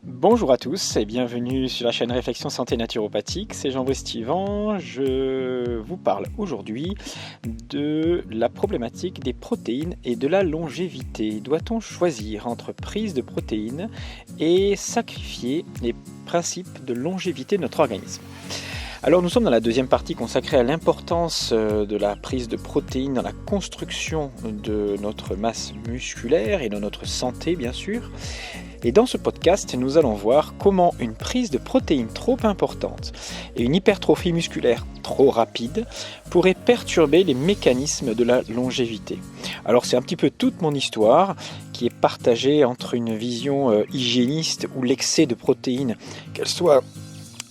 Bonjour à tous et bienvenue sur la chaîne Réflexion Santé Naturopathique, c'est Jean-Brice Stivan. Je vous parle aujourd'hui de la problématique des protéines et de la longévité. Doit-on choisir entre prise de protéines et sacrifier les principes de longévité de notre organisme ? Alors nous sommes dans la deuxième partie consacrée à l'importance de la prise de protéines dans la construction de notre masse musculaire et de notre santé bien sûr. Et dans ce podcast, nous allons voir comment une prise de protéines trop importante et une hypertrophie musculaire trop rapide pourraient perturber les mécanismes de la longévité. Alors c'est un petit peu toute mon histoire qui est partagée entre une vision hygiéniste où l'excès de protéines, qu'elles soient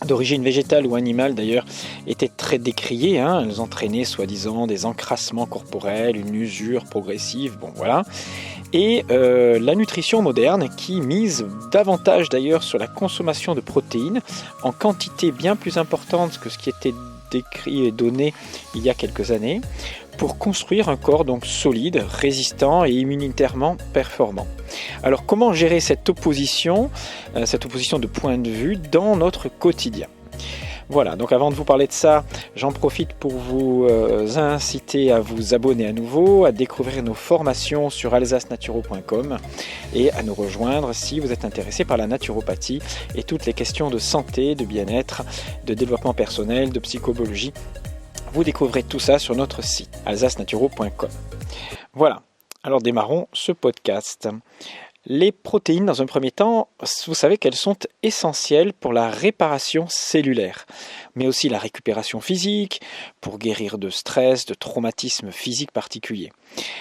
d'origine végétale ou animale d'ailleurs, étaient très décriées. Elles entraînaient soi-disant des encrassements corporels, une usure progressive, Et la nutrition moderne qui mise davantage d'ailleurs sur la consommation de protéines en quantité bien plus importante que ce qui était décrit et donné il y a quelques années pour construire un corps donc solide, résistant et immunitairement performant. Alors comment gérer cette opposition de point de vue dans notre quotidien ? Voilà, donc avant de vous parler de ça, j'en profite pour vous inciter à vous abonner à nouveau, à découvrir nos formations sur alsacenaturo.com et à nous rejoindre si vous êtes intéressé par la naturopathie et toutes les questions de santé, de bien-être, de développement personnel, de psychologie. Vous découvrez tout ça sur notre site alsacenaturo.com. Voilà, alors démarrons ce podcast. Les protéines, dans un premier temps, vous savez qu'elles sont essentielles pour la réparation cellulaire, mais aussi la récupération physique, pour guérir de stress, de traumatismes physiques particuliers.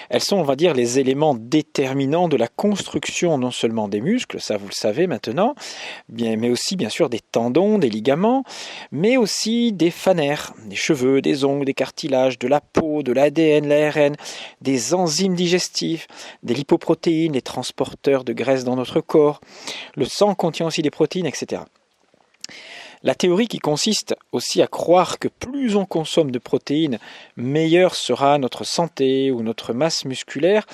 Elles sont, on va dire, les éléments déterminants de la construction non seulement des muscles, ça vous le savez maintenant, mais aussi bien sûr des tendons, des ligaments, mais aussi des fanères, des cheveux, des ongles, des cartilages, de la peau, de l'ADN, l'ARN, des enzymes digestifs, des lipoprotéines, les transporteurs de graisse dans notre corps. Le sang contient aussi des protéines, etc. La théorie qui consiste aussi à croire que plus on consomme de protéines, meilleure sera notre santé ou notre masse musculaire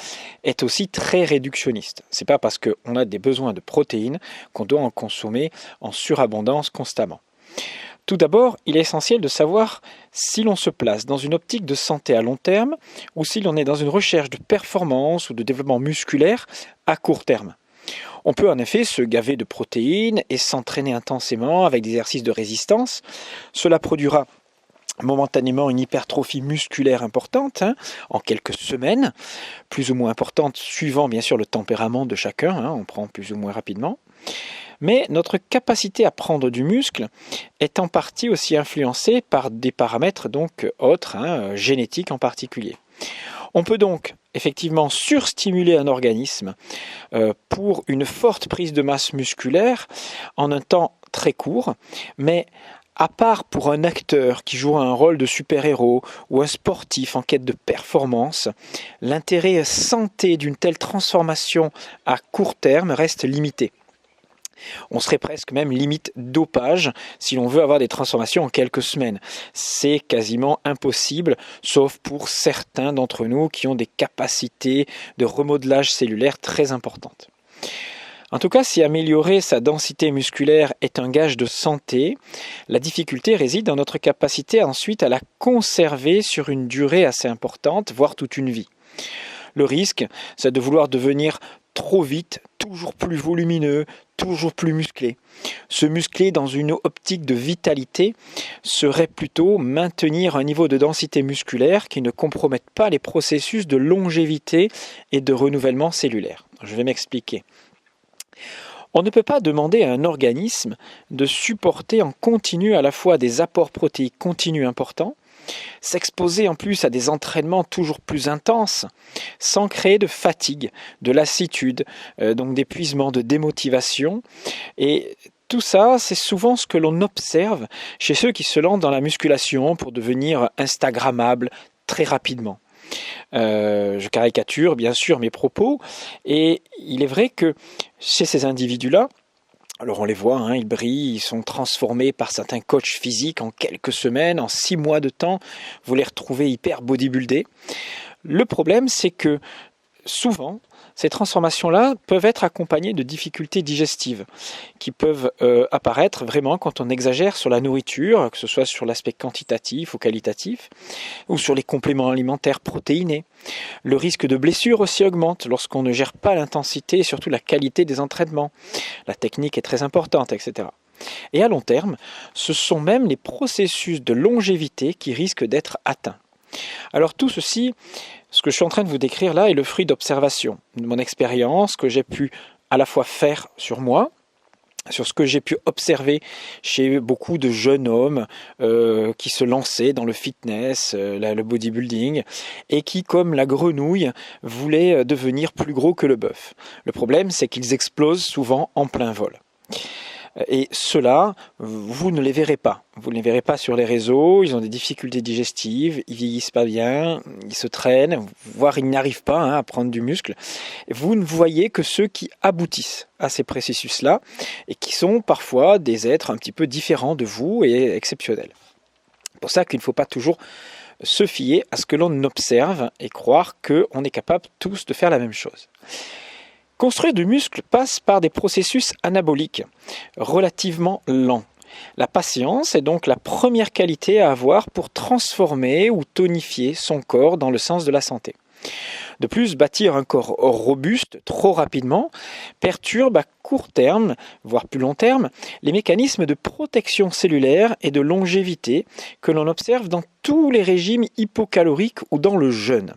est aussi très réductionniste. C'est pas parce qu'on a des besoins de protéines qu'on doit en consommer en surabondance constamment. Tout d'abord, il est essentiel de savoir si l'on se place dans une optique de santé à long terme ou si l'on est dans une recherche de performance ou de développement musculaire à court terme. On peut en effet se gaver de protéines et s'entraîner intensément avec des exercices de résistance. Cela produira momentanément une hypertrophie musculaire importante en quelques semaines, plus ou moins importante suivant bien sûr le tempérament de chacun, on prend plus ou moins rapidement. Mais notre capacité à prendre du muscle est en partie aussi influencée par des paramètres donc autres, génétiques en particulier. On peut donc effectivement surstimuler un organisme pour une forte prise de masse musculaire en un temps très court, mais à part pour un acteur qui joue un rôle de super-héros ou un sportif en quête de performance, l'intérêt santé d'une telle transformation à court terme reste limité. On serait presque même limite dopage si l'on veut avoir des transformations en quelques semaines. C'est quasiment impossible, sauf pour certains d'entre nous qui ont des capacités de remodelage cellulaire très importantes. En tout cas, si améliorer sa densité musculaire est un gage de santé, la difficulté réside dans notre capacité ensuite à la conserver sur une durée assez importante, voire toute une vie. Le risque, c'est de vouloir devenir trop vite, toujours plus volumineux, toujours plus musclé. Se muscler dans une optique de vitalité serait plutôt maintenir un niveau de densité musculaire qui ne compromette pas les processus de longévité et de renouvellement cellulaire. Je vais m'expliquer. On ne peut pas demander à un organisme de supporter en continu à la fois des apports protéiques continus importants, s'exposer en plus à des entraînements toujours plus intenses, sans créer de fatigue, de lassitude, donc d'épuisement, de démotivation. Et tout ça, c'est souvent ce que l'on observe chez ceux qui se lancent dans la musculation pour devenir instagrammables très rapidement. Je caricature bien sûr mes propos, et il est vrai que chez ces individus-là, alors on les voit, ils brillent, ils sont transformés par certains coachs physiques en quelques semaines, en 6 mois de temps, vous les retrouvez hyper bodybuildés. Le problème, c'est que souvent, Ces transformations-là peuvent être accompagnées de difficultés digestives qui peuvent apparaître vraiment quand on exagère sur la nourriture, que ce soit sur l'aspect quantitatif ou qualitatif, ou sur les compléments alimentaires protéinés. Le risque de blessure aussi augmente lorsqu'on ne gère pas l'intensité et surtout la qualité des entraînements. La technique est très importante, etc. Et à long terme, ce sont même les processus de longévité qui risquent d'être atteints. Alors tout ceci, ce que je suis en train de vous décrire là, est le fruit d'observation, de mon expérience que j'ai pu à la fois faire sur moi, sur ce que j'ai pu observer chez beaucoup de jeunes hommes qui se lançaient dans le fitness, le bodybuilding, et qui, comme la grenouille, voulaient devenir plus gros que le bœuf. Le problème, c'est qu'ils explosent souvent en plein vol. Et ceux-là, vous ne les verrez pas. Vous ne les verrez pas sur les réseaux, ils ont des difficultés digestives, ils vieillissent pas bien, ils se traînent, voire ils n'arrivent pas à prendre du muscle. Vous ne voyez que ceux qui aboutissent à ces processus-là et qui sont parfois des êtres un petit peu différents de vous et exceptionnels. C'est pour ça qu'il ne faut pas toujours se fier à ce que l'on observe et croire qu'on est capable tous de faire la même chose. Construire du muscle passe par des processus anaboliques relativement lents. La patience est donc la première qualité à avoir pour transformer ou tonifier son corps dans le sens de la santé. De plus, bâtir un corps robuste trop rapidement perturbe à court terme, voire plus long terme, les mécanismes de protection cellulaire et de longévité que l'on observe dans tous les régimes hypocaloriques ou dans le jeûne.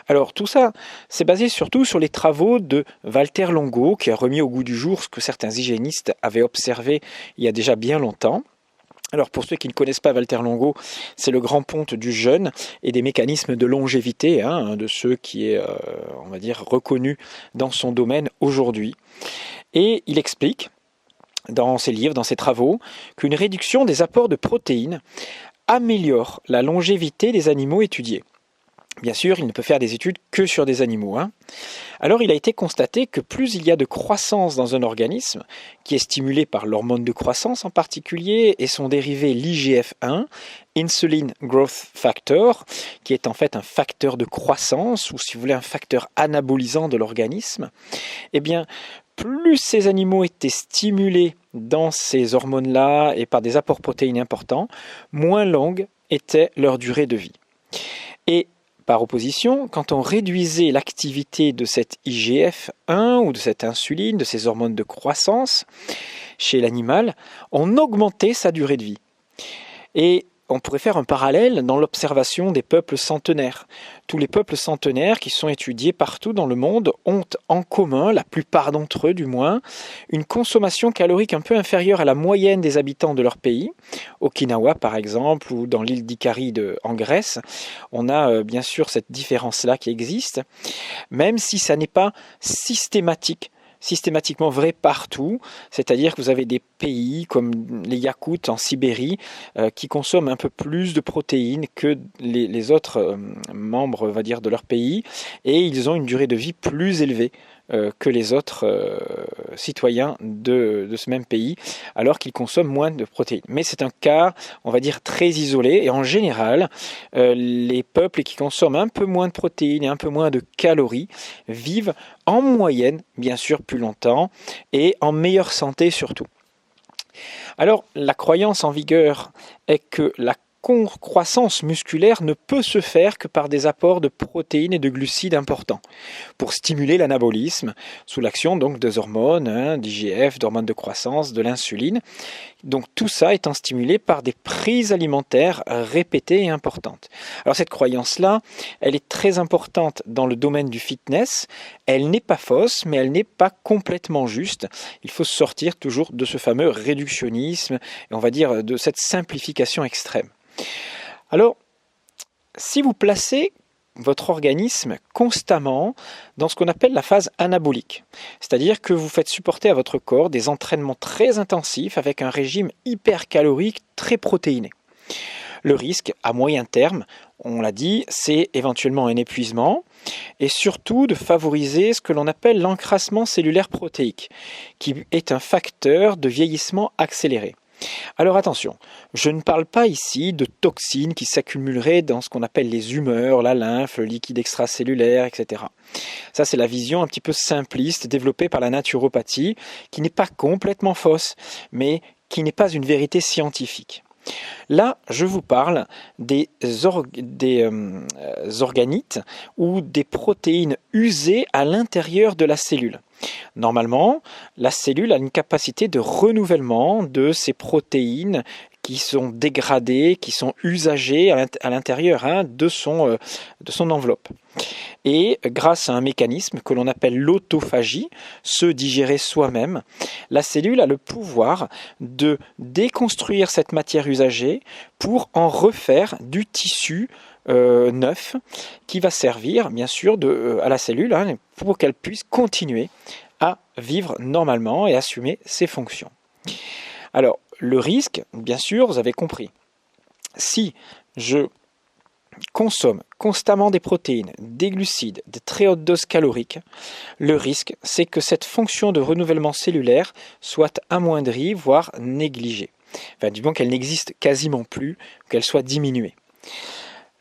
Alors tout ça, c'est basé surtout sur les travaux de Valter Longo, qui a remis au goût du jour ce que certains hygiénistes avaient observé il y a déjà bien longtemps. Alors pour ceux qui ne connaissent pas Valter Longo, c'est le grand ponte du jeûne et des mécanismes de longévité, de ceux qui est, on va dire, reconnu dans son domaine aujourd'hui. Et il explique, dans ses livres, dans ses travaux, qu'une réduction des apports de protéines améliore la longévité des animaux étudiés. Bien sûr, il ne peut faire des études que sur des animaux. Alors il a été constaté que plus il y a de croissance dans un organisme, qui est stimulé par l'hormone de croissance en particulier, et son dérivé l'IGF-1, Insulin Growth Factor, qui est en fait un facteur de croissance, ou si vous voulez un facteur anabolisant de l'organisme, eh bien, plus ces animaux étaient stimulés dans ces hormones-là et par des apports protéinés importants, moins longue était leur durée de vie. Et par opposition, quand on réduisait l'activité de cette IGF-1 ou de cette insuline, de ces hormones de croissance chez l'animal, on augmentait sa durée de vie. Et on pourrait faire un parallèle dans l'observation des peuples centenaires. Tous les peuples centenaires qui sont étudiés partout dans le monde ont en commun, la plupart d'entre eux du moins, une consommation calorique un peu inférieure à la moyenne des habitants de leur pays. Okinawa par exemple, ou dans l'île d'Ikari en Grèce, on a bien sûr cette différence-là qui existe, même si ça n'est pas systématiquement vrai partout, c'est-à-dire que vous avez des pays comme les Yakoutes en Sibérie qui consomment un peu plus de protéines que les autres membres, on va dire, de leur pays, et ils ont une durée de vie plus élevée que les autres citoyens de ce même pays, alors qu'ils consomment moins de protéines. Mais c'est un cas, on va dire, très isolé, et en général, les peuples qui consomment un peu moins de protéines et un peu moins de calories vivent en moyenne, bien sûr, plus longtemps, et en meilleure santé surtout. Alors, la croyance en vigueur est que la croissance musculaire ne peut se faire que par des apports de protéines et de glucides importants pour stimuler l'anabolisme sous l'action donc des hormones, d'IGF, d'hormones de croissance, de l'insuline. Donc tout ça étant stimulé par des prises alimentaires répétées et importantes. Alors cette croyance-là, elle est très importante dans le domaine du fitness. Elle n'est pas fausse, mais elle n'est pas complètement juste. Il faut sortir toujours de ce fameux réductionnisme et on va dire de cette simplification extrême. Alors, si vous placez votre organisme constamment dans ce qu'on appelle la phase anabolique, c'est-à-dire que vous faites supporter à votre corps des entraînements très intensifs avec un régime hypercalorique très protéiné. Le risque à moyen terme, on l'a dit, c'est éventuellement un épuisement et surtout de favoriser ce que l'on appelle l'encrassement cellulaire protéique, qui est un facteur de vieillissement accéléré. Alors attention, je ne parle pas ici de toxines qui s'accumuleraient dans ce qu'on appelle les humeurs, la lymphe, le liquide extracellulaire, etc. Ça, c'est la vision un petit peu simpliste développée par la naturopathie, qui n'est pas complètement fausse, mais qui n'est pas une vérité scientifique. Là, je vous parle des organites ou des protéines usées à l'intérieur de la cellule. Normalement, la cellule a une capacité de renouvellement de ces protéines qui sont dégradées, qui sont usagées à l'intérieur de son enveloppe. Et grâce à un mécanisme que l'on appelle l'autophagie, se digérer soi-même, la cellule a le pouvoir de déconstruire cette matière usagée pour en refaire du tissu neuf qui va servir bien sûr à la cellule pour qu'elle puisse continuer à vivre normalement et assumer ses fonctions. Alors, le risque, bien sûr, vous avez compris. Si je consomme constamment des protéines, des glucides, des très hautes doses caloriques, le risque, c'est que cette fonction de renouvellement cellulaire soit amoindrie, voire négligée. Enfin, du moins qu'elle n'existe quasiment plus, qu'elle soit diminuée.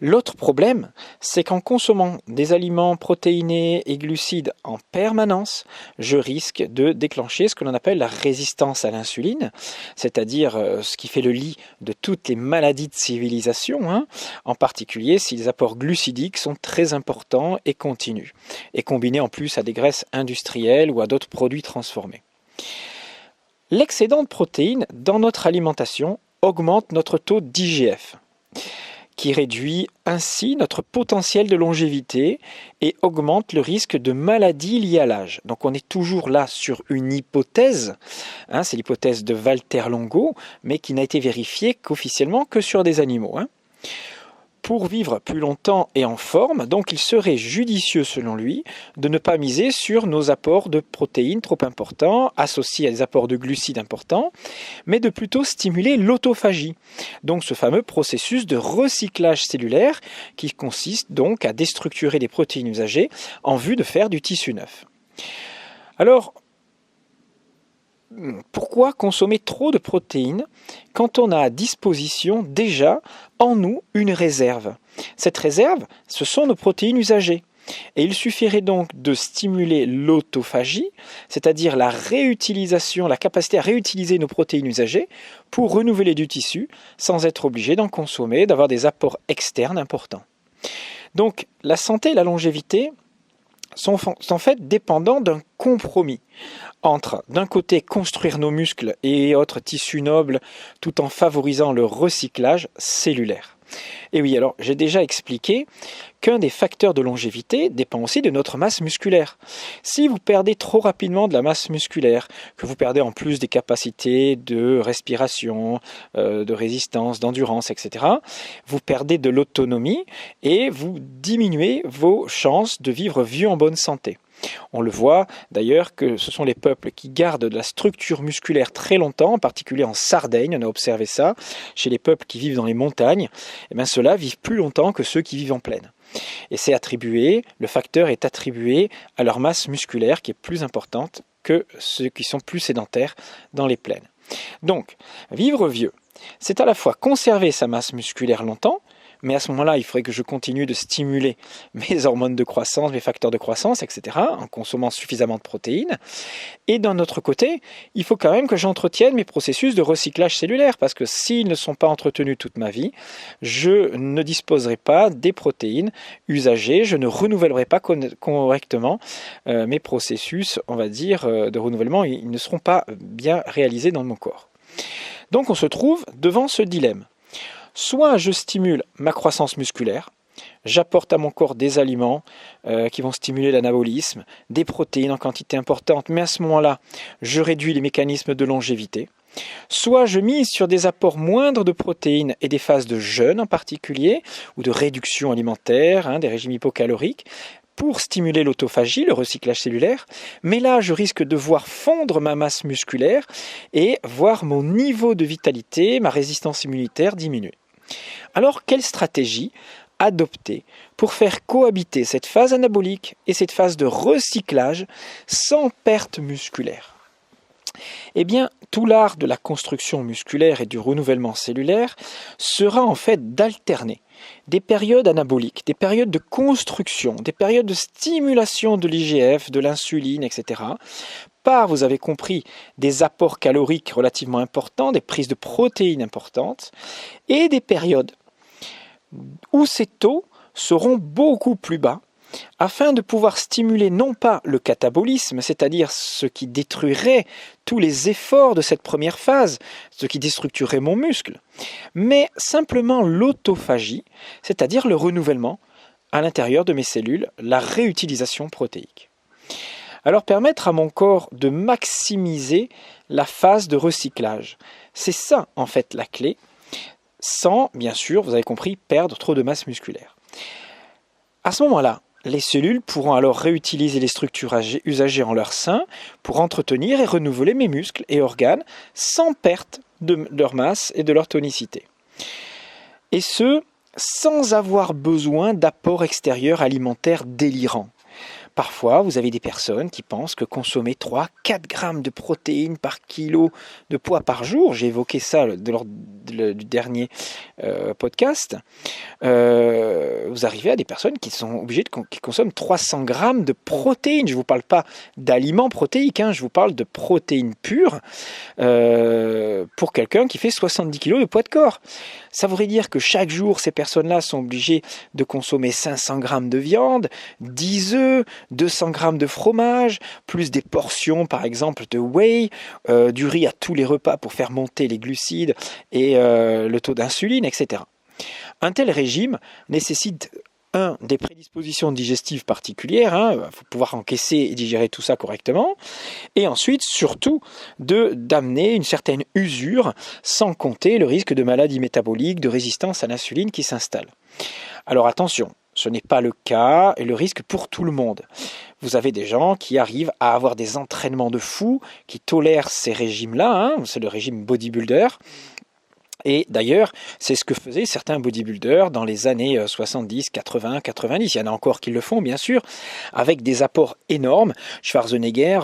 L'autre problème, c'est qu'en consommant des aliments protéinés et glucides en permanence, je risque de déclencher ce que l'on appelle la résistance à l'insuline, c'est-à-dire ce qui fait le lit de toutes les maladies de civilisation, en particulier si les apports glucidiques sont très importants et continus, et combinés en plus à des graisses industrielles ou à d'autres produits transformés. L'excédent de protéines dans notre alimentation augmente notre taux d'IGF, qui réduit ainsi notre potentiel de longévité et augmente le risque de maladies liées à l'âge. Donc on est toujours là sur une hypothèse, c'est l'hypothèse de Valter Longo, mais qui n'a été vérifiée qu'officiellement que sur des animaux. Pour vivre plus longtemps et en forme, donc il serait judicieux selon lui de ne pas miser sur nos apports de protéines trop importants, associés à des apports de glucides importants, mais de plutôt stimuler l'autophagie, donc ce fameux processus de recyclage cellulaire qui consiste donc à déstructurer des protéines usagées en vue de faire du tissu neuf. Alors, pourquoi consommer trop de protéines quand on a à disposition déjà en nous une réserve? Cette réserve, ce sont nos protéines usagées. Et il suffirait donc de stimuler l'autophagie, c'est-à-dire la réutilisation, la capacité à réutiliser nos protéines usagées pour renouveler du tissu sans être obligé d'en consommer, d'avoir des apports externes importants. Donc la santé et la longévité sont en fait dépendants d'un compromis entre, d'un côté, construire nos muscles et autres tissus nobles tout en favorisant le recyclage cellulaire. Et oui, alors j'ai déjà expliqué qu'un des facteurs de longévité dépend aussi de notre masse musculaire. Si vous perdez trop rapidement de la masse musculaire, que vous perdez en plus des capacités de respiration, de résistance, d'endurance, etc., vous perdez de l'autonomie et vous diminuez vos chances de vivre vieux en bonne santé. On le voit d'ailleurs que ce sont les peuples qui gardent de la structure musculaire très longtemps, en particulier en Sardaigne, on a observé ça, chez les peuples qui vivent dans les montagnes, ceux-là vivent plus longtemps que ceux qui vivent en plaine. Et le facteur est attribué à leur masse musculaire qui est plus importante que ceux qui sont plus sédentaires dans les plaines. Donc, vivre vieux, c'est à la fois conserver sa masse musculaire longtemps, mais à ce moment-là, il faudrait que je continue de stimuler mes hormones de croissance, mes facteurs de croissance, etc., en consommant suffisamment de protéines. Et d'un autre côté, il faut quand même que j'entretienne mes processus de recyclage cellulaire, parce que s'ils ne sont pas entretenus toute ma vie, je ne disposerai pas des protéines usagées, je ne renouvellerai pas correctement mes processus, on va dire, de renouvellement, ils ne seront pas bien réalisés dans mon corps. Donc on se trouve devant ce dilemme. Soit je stimule ma croissance musculaire, j'apporte à mon corps des aliments qui vont stimuler l'anabolisme, des protéines en quantité importante, mais à ce moment-là, je réduis les mécanismes de longévité. Soit je mise sur des apports moindres de protéines et des phases de jeûne en particulier, ou de réduction alimentaire, des régimes hypocaloriques, pour stimuler l'autophagie, le recyclage cellulaire, mais là je risque de voir fondre ma masse musculaire et voir mon niveau de vitalité, ma résistance immunitaire diminuer. Alors quelle stratégie adopter pour faire cohabiter cette phase anabolique et cette phase de recyclage sans perte musculaire? Eh bien, tout l'art de la construction musculaire et du renouvellement cellulaire sera en fait d'alterner des périodes anaboliques, des périodes de construction, des périodes de stimulation de l'IGF, de l'insuline, etc., par, vous avez compris, des apports caloriques relativement importants, des prises de protéines importantes, et des périodes où ces taux seront beaucoup plus bas, afin de pouvoir stimuler non pas le catabolisme, c'est-à-dire ce qui détruirait tous les efforts de cette première phase, ce qui déstructurerait mon muscle, mais simplement l'autophagie, c'est-à-dire le renouvellement à l'intérieur de mes cellules, la réutilisation protéique. Alors permettre à mon corps de maximiser la phase de recyclage, c'est ça en fait la clé, sans, bien sûr, vous avez compris, perdre trop de masse musculaire. À ce moment-là, les cellules pourront alors réutiliser les structures usagées en leur sein pour entretenir et renouveler mes muscles et organes sans perte de leur masse et de leur tonicité. Et ce, sans avoir besoin d'apports extérieurs alimentaires délirants. Parfois, vous avez des personnes qui pensent que consommer 3-4 grammes de protéines par kilo de poids par jour, j'ai évoqué ça lors du dernier podcast, vous arrivez à des personnes qui sont obligées qui consomment 300 grammes de protéines. Je ne vous parle pas d'aliments protéiques, je vous parle de protéines pures pour quelqu'un qui fait 70 kg de poids de corps. Ça voudrait dire que chaque jour, ces personnes-là sont obligées de consommer 500 grammes de viande, 10 œufs, 200 grammes de fromage, plus des portions, par exemple, de whey, du riz à tous les repas pour faire monter les glucides et le taux d'insuline, etc. Un tel régime nécessite des prédispositions digestives particulières, il faut pouvoir encaisser et digérer tout ça correctement, et ensuite, surtout, d'amener une certaine usure, sans compter le risque de maladies métaboliques, de résistance à l'insuline qui s'installe. Alors attention, ce n'est pas le cas et le risque pour tout le monde. Vous avez des gens qui arrivent à avoir des entraînements de fou, qui tolèrent ces régimes-là, c'est le régime bodybuilder. Et d'ailleurs, c'est ce que faisaient certains bodybuilders dans les années 70, 80, 90. Il y en a encore qui le font, bien sûr, avec des apports énormes. Schwarzenegger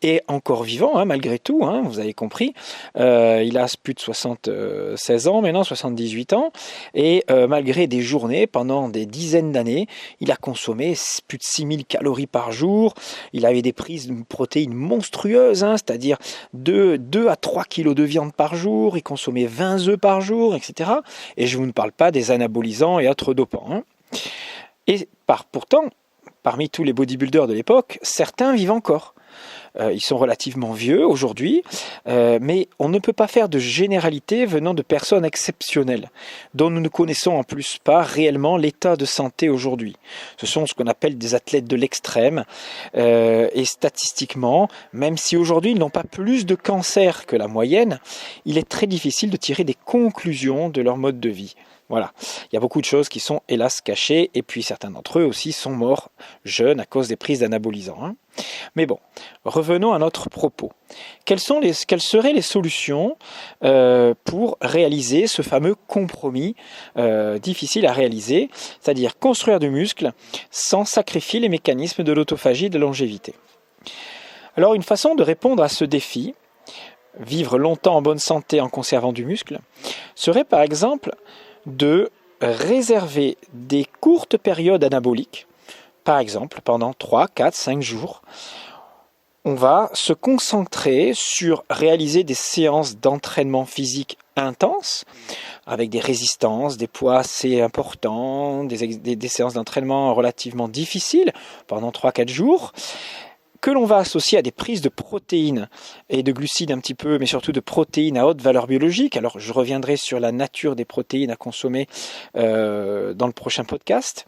est encore vivant, malgré tout, vous avez compris. Il a plus de 76 ans, maintenant 78 ans. Et malgré des journées, pendant des dizaines d'années, il a consommé plus de 6000 calories par jour. Il avait des prises de protéines monstrueuses, c'est-à-dire 2 à 3 kilos de viande par jour. Il consommait 20 œufs par jour, etc. Et je ne vous parle pas des anabolisants et autres dopants. Et pourtant, parmi tous les bodybuilders de l'époque, certains vivent encore. Ils sont relativement vieux aujourd'hui, mais on ne peut pas faire de généralité venant de personnes exceptionnelles, dont nous ne connaissons en plus pas réellement l'état de santé aujourd'hui. Ce sont ce qu'on appelle des athlètes de l'extrême, et statistiquement, même si aujourd'hui ils n'ont pas plus de cancer que la moyenne, il est très difficile de tirer des conclusions de leur mode de vie. Voilà, il y a beaucoup de choses qui sont hélas cachées, et puis certains d'entre eux aussi sont morts jeunes à cause des prises d'anabolisants. Mais bon, revenons à notre propos. Quelles seraient les solutions pour réaliser ce fameux compromis difficile à réaliser, c'est-à-dire construire du muscle sans sacrifier les mécanismes de l'autophagie et de la longévité? Alors une façon de répondre à ce défi, vivre longtemps en bonne santé en conservant du muscle, serait par exemple de réserver des courtes périodes anaboliques, par exemple pendant 3, 4, 5 jours. On va se concentrer sur réaliser des séances d'entraînement physique intenses, avec des résistances, des poids assez importants, des séances d'entraînement relativement difficiles pendant 3-4 jours, que l'on va associer à des prises de protéines et de glucides un petit peu, mais surtout de protéines à haute valeur biologique. Alors je reviendrai sur la nature des protéines à consommer dans le prochain podcast.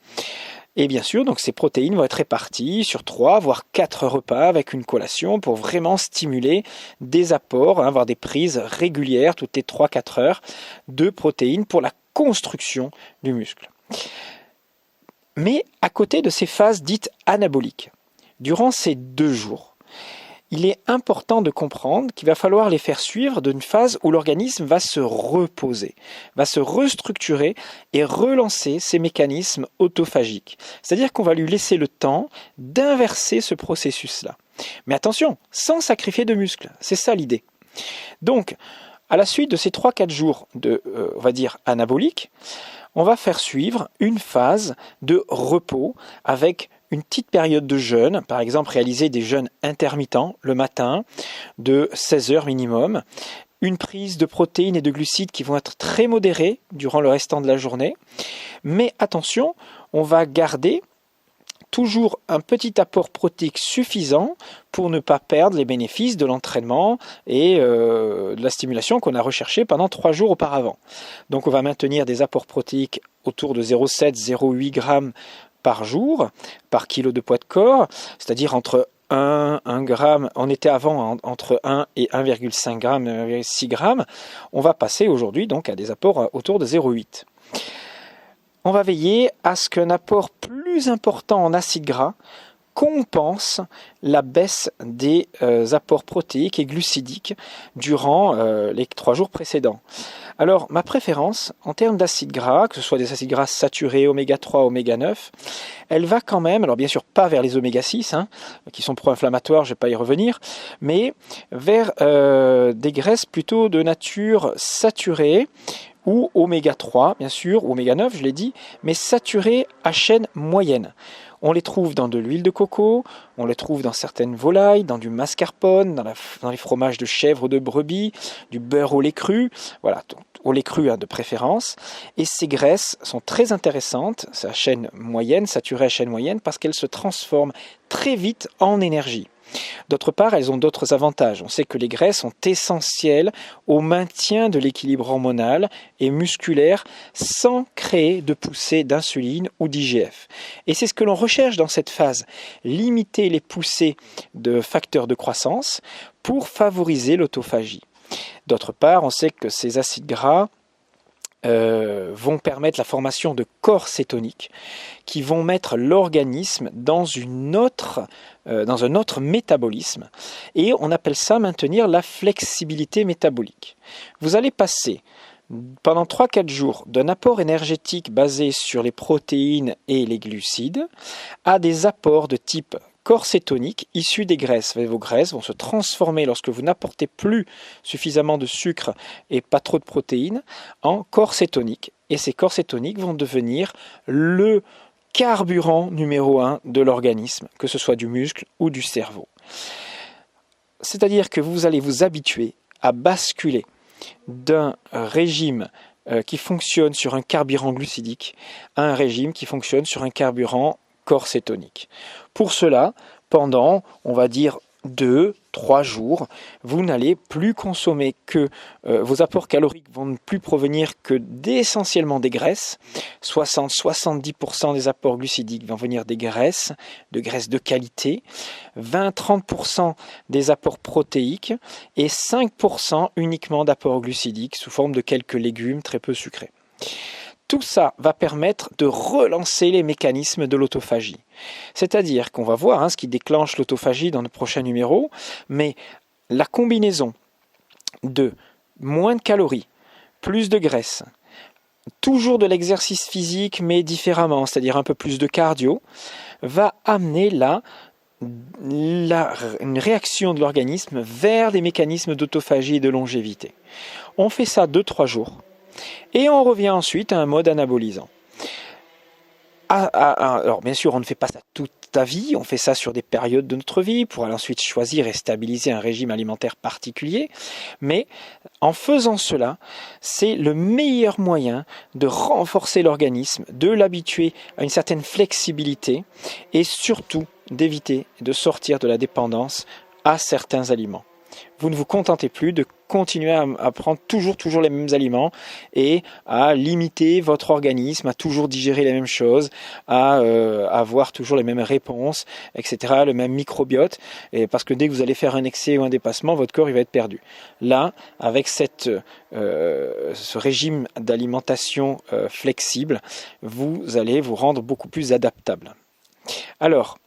Et bien sûr, donc ces protéines vont être réparties sur 3 voire 4 repas avec une collation pour vraiment stimuler des apports, avoir des prises régulières toutes les 3-4 heures de protéines pour la construction du muscle. Mais à côté de ces phases dites anaboliques, durant ces 2 jours, il est important de comprendre qu'il va falloir les faire suivre d'une phase où l'organisme va se reposer, va se restructurer et relancer ses mécanismes autophagiques. C'est-à-dire qu'on va lui laisser le temps d'inverser ce processus-là. Mais attention, sans sacrifier de muscles, c'est ça l'idée. Donc, à la suite de ces 3-4 jours de, on va dire, anabolique, on va faire suivre une phase de repos avec une petite période de jeûne, par exemple réaliser des jeûnes intermittents le matin de 16 heures minimum, une prise de protéines et de glucides qui vont être très modérées durant le restant de la journée. Mais attention, on va garder toujours un petit apport protéique suffisant pour ne pas perdre les bénéfices de l'entraînement et de la stimulation qu'on a recherché pendant 3 jours auparavant. Donc on va maintenir des apports protéiques autour de 0,7-0,8 grammes par jour, par kilo de poids de corps, c'est-à-dire entre 1 gramme, on était avant entre 1 et 1,5 g, 1,6 g, on va passer aujourd'hui donc à des apports autour de 0,8. On va veiller à ce qu'un apport plus important en acides gras compense la baisse des apports protéiques et glucidiques durant les 3 jours précédents. Alors, ma préférence en termes d'acides gras, que ce soit des acides gras saturés, oméga 3, oméga 9, elle va quand même, alors bien sûr pas vers les oméga 6, qui sont pro-inflammatoires, je ne vais pas y revenir, mais vers des graisses plutôt de nature saturée, ou oméga 3, bien sûr, ou oméga 9, je l'ai dit, mais saturés à chaîne moyenne. On les trouve dans de l'huile de coco, on les trouve dans certaines volailles, dans du mascarpone, dans les fromages de chèvre ou de brebis, du beurre au lait cru, voilà, au lait cru de préférence. Et ces graisses sont très intéressantes, c'est à chaîne moyenne, saturées à chaîne moyenne, parce qu'elles se transforment très vite en énergie. D'autre part, elles ont d'autres avantages. On sait que les graisses sont essentielles au maintien de l'équilibre hormonal et musculaire sans créer de poussée d'insuline ou d'IGF. Et c'est ce que l'on recherche dans cette phase, limiter les poussées de facteurs de croissance pour favoriser l'autophagie. D'autre part, on sait que ces acides gras vont permettre la formation de corps cétoniques qui vont mettre l'organisme dans un autre métabolisme, et on appelle ça maintenir la flexibilité métabolique. Vous allez passer pendant 3-4 jours d'un apport énergétique basé sur les protéines et les glucides à des apports de type corps cétonique issus des graisses. Vos graisses vont se transformer lorsque vous n'apportez plus suffisamment de sucre et pas trop de protéines en corps cétonique. Et ces corps cétoniques vont devenir le carburant numéro 1 de l'organisme, que ce soit du muscle ou du cerveau. C'est-à-dire que vous allez vous habituer à basculer d'un régime qui fonctionne sur un carburant glucidique à un régime qui fonctionne sur un carburant corps cétonique. Pour cela, pendant, on va dire, 2-3 jours, vous n'allez plus consommer que vos apports caloriques vont ne plus provenir que d'essentiellement des graisses. 60-70% des apports glucidiques vont venir des graisses, de qualité, 20-30% des apports protéiques et 5% uniquement d'apports glucidiques sous forme de quelques légumes très peu sucrés. Tout ça va permettre de relancer les mécanismes de l'autophagie. C'est-à-dire qu'on va voir ce qui déclenche l'autophagie dans le prochain numéro, mais la combinaison de moins de calories, plus de graisse, toujours de l'exercice physique mais différemment, c'est-à-dire un peu plus de cardio, va amener une réaction de l'organisme vers des mécanismes d'autophagie et de longévité. On fait ça 2-3 jours. Et on revient ensuite à un mode anabolisant. Alors bien sûr, on ne fait pas ça toute la vie, on fait ça sur des périodes de notre vie pour aller ensuite choisir et stabiliser un régime alimentaire particulier. Mais en faisant cela, c'est le meilleur moyen de renforcer l'organisme, de l'habituer à une certaine flexibilité et surtout d'éviter de sortir de la dépendance à certains aliments. Vous ne vous contentez plus de continuer à prendre toujours les mêmes aliments et à limiter votre organisme, à toujours digérer les mêmes choses, à avoir toujours les mêmes réponses, etc., le même microbiote, et parce que dès que vous allez faire un excès ou un dépassement, votre corps il va être perdu. Là, avec ce régime d'alimentation flexible, vous allez vous rendre beaucoup plus adaptable. Alors,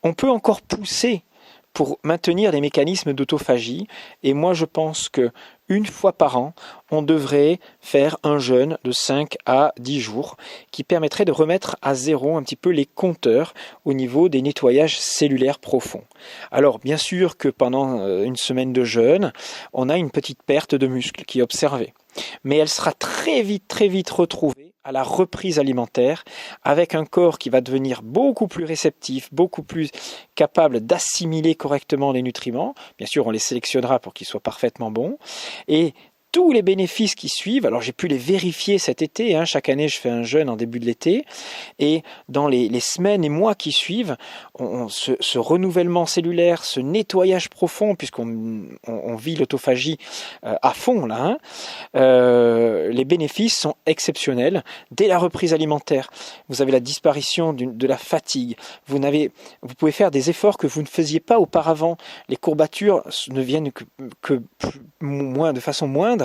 on peut encore pousser pour maintenir les mécanismes d'autophagie. Et moi, je pense que une fois par an, on devrait faire un jeûne de 5 à 10 jours qui permettrait de remettre à zéro un petit peu les compteurs au niveau des nettoyages cellulaires profonds. Alors, bien sûr que pendant une semaine de jeûne, on a une petite perte de muscle qui est observée. Mais elle sera très vite retrouvée à la reprise alimentaire, avec un corps qui va devenir beaucoup plus réceptif, beaucoup plus capable d'assimiler correctement les nutriments. Bien sûr, on les sélectionnera pour qu'ils soient parfaitement bons. Et tous les bénéfices qui suivent, alors j'ai pu les vérifier cet été, chaque année je fais un jeûne en début de l'été, et dans les semaines et mois qui suivent, ce renouvellement cellulaire, ce nettoyage profond, puisqu'on vit l'autophagie à fond là, les bénéfices sont exceptionnels. Dès la reprise alimentaire, vous avez la disparition de la fatigue, vous pouvez faire des efforts que vous ne faisiez pas auparavant, les courbatures ne viennent que de façon moindre.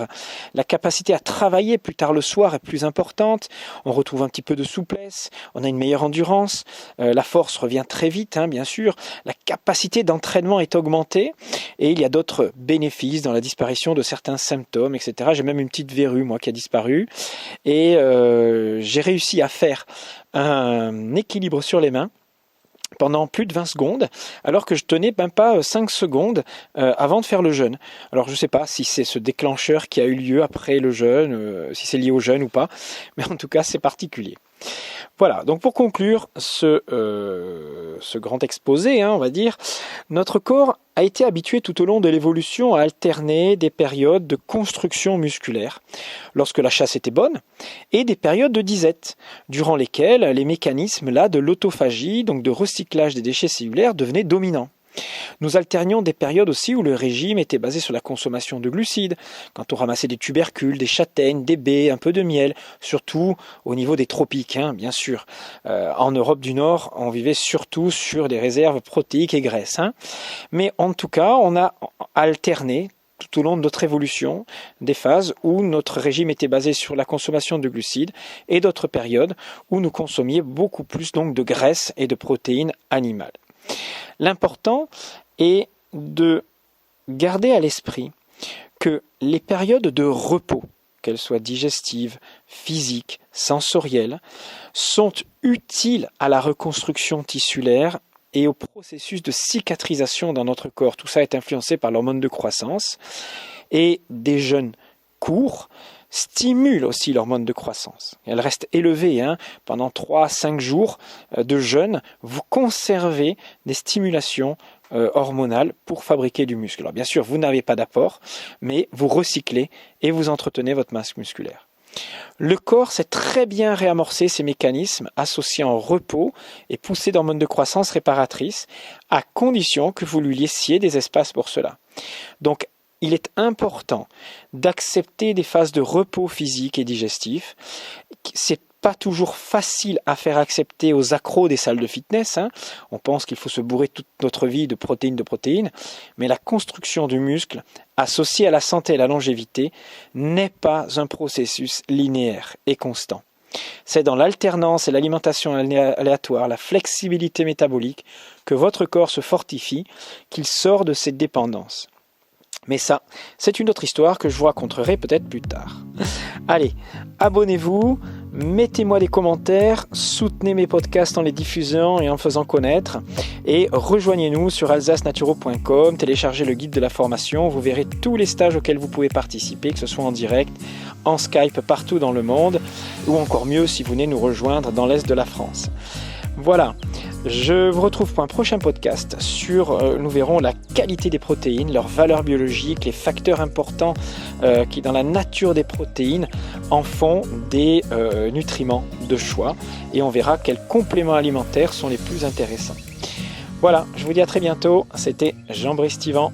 La capacité à travailler plus tard le soir est plus importante, on retrouve un petit peu de souplesse, on a une meilleure endurance, la force revient très vite, bien sûr, la capacité d'entraînement est augmentée, et il y a d'autres bénéfices dans la disparition de certains symptômes, etc. J'ai même une petite verrue, moi, qui a disparu, et j'ai réussi à faire un équilibre sur les mains pendant plus de 20 secondes, alors que je tenais même pas 5 secondes avant de faire le jeûne. Alors je ne sais pas si c'est ce déclencheur qui a eu lieu après le jeûne, si c'est lié au jeûne ou pas, mais en tout cas c'est particulier. Voilà, donc pour conclure ce grand exposé, on va dire, notre corps a été habitué tout au long de l'évolution à alterner des périodes de construction musculaire, lorsque la chasse était bonne, et des périodes de disette, durant lesquelles les mécanismes de l'autophagie, donc de recyclage des déchets cellulaires, devenaient dominants. Nous alternions des périodes aussi où le régime était basé sur la consommation de glucides, quand on ramassait des tubercules, des châtaignes, des baies, un peu de miel, surtout au niveau des tropiques, bien sûr. En Europe du Nord, on vivait surtout sur des réserves protéiques et graisses. Mais en tout cas, on a alterné tout au long de notre évolution des phases où notre régime était basé sur la consommation de glucides et d'autres périodes où nous consommions beaucoup plus donc de graisses et de protéines animales. L'important est de garder à l'esprit que les périodes de repos, qu'elles soient digestives, physiques, sensorielles, sont utiles à la reconstruction tissulaire et au processus de cicatrisation dans notre corps. Tout ça est influencé par l'hormone de croissance, et des jeûnes courts stimule aussi l'hormone de croissance. Elle reste élevée pendant 3 à 5 jours de jeûne. Vous conservez des stimulations hormonales pour fabriquer du muscle. Alors bien sûr, vous n'avez pas d'apport, mais vous recyclez et vous entretenez votre masse musculaire. Le corps sait très bien réamorcer ces mécanismes associés en repos et poussés d'hormones de croissance réparatrices, à condition que vous lui laissiez des espaces pour cela. Donc, il est important d'accepter des phases de repos physique et digestif. C'est pas toujours facile à faire accepter aux accros des salles de fitness. On pense qu'il faut se bourrer toute notre vie de protéines, mais la construction du muscle, associée à la santé et à la longévité, n'est pas un processus linéaire et constant. C'est dans l'alternance et l'alimentation aléatoire, la flexibilité métabolique, que votre corps se fortifie, qu'il sort de ses dépendances. Mais ça, c'est une autre histoire que je vous raconterai peut-être plus tard. Allez, abonnez-vous, mettez-moi des commentaires, soutenez mes podcasts en les diffusant et en faisant connaître, et rejoignez-nous sur alsacenaturo.com, téléchargez le guide de la formation, vous verrez tous les stages auxquels vous pouvez participer, que ce soit en direct, en Skype partout dans le monde, ou encore mieux si vous venez nous rejoindre dans l'Est de la France. Voilà, je vous retrouve pour un prochain podcast nous verrons la qualité des protéines, leur valeur biologique, les facteurs importants qui dans la nature des protéines en font des nutriments de choix, et on verra quels compléments alimentaires sont les plus intéressants. Voilà, je vous dis à très bientôt, c'était Jean-Brice Stivan.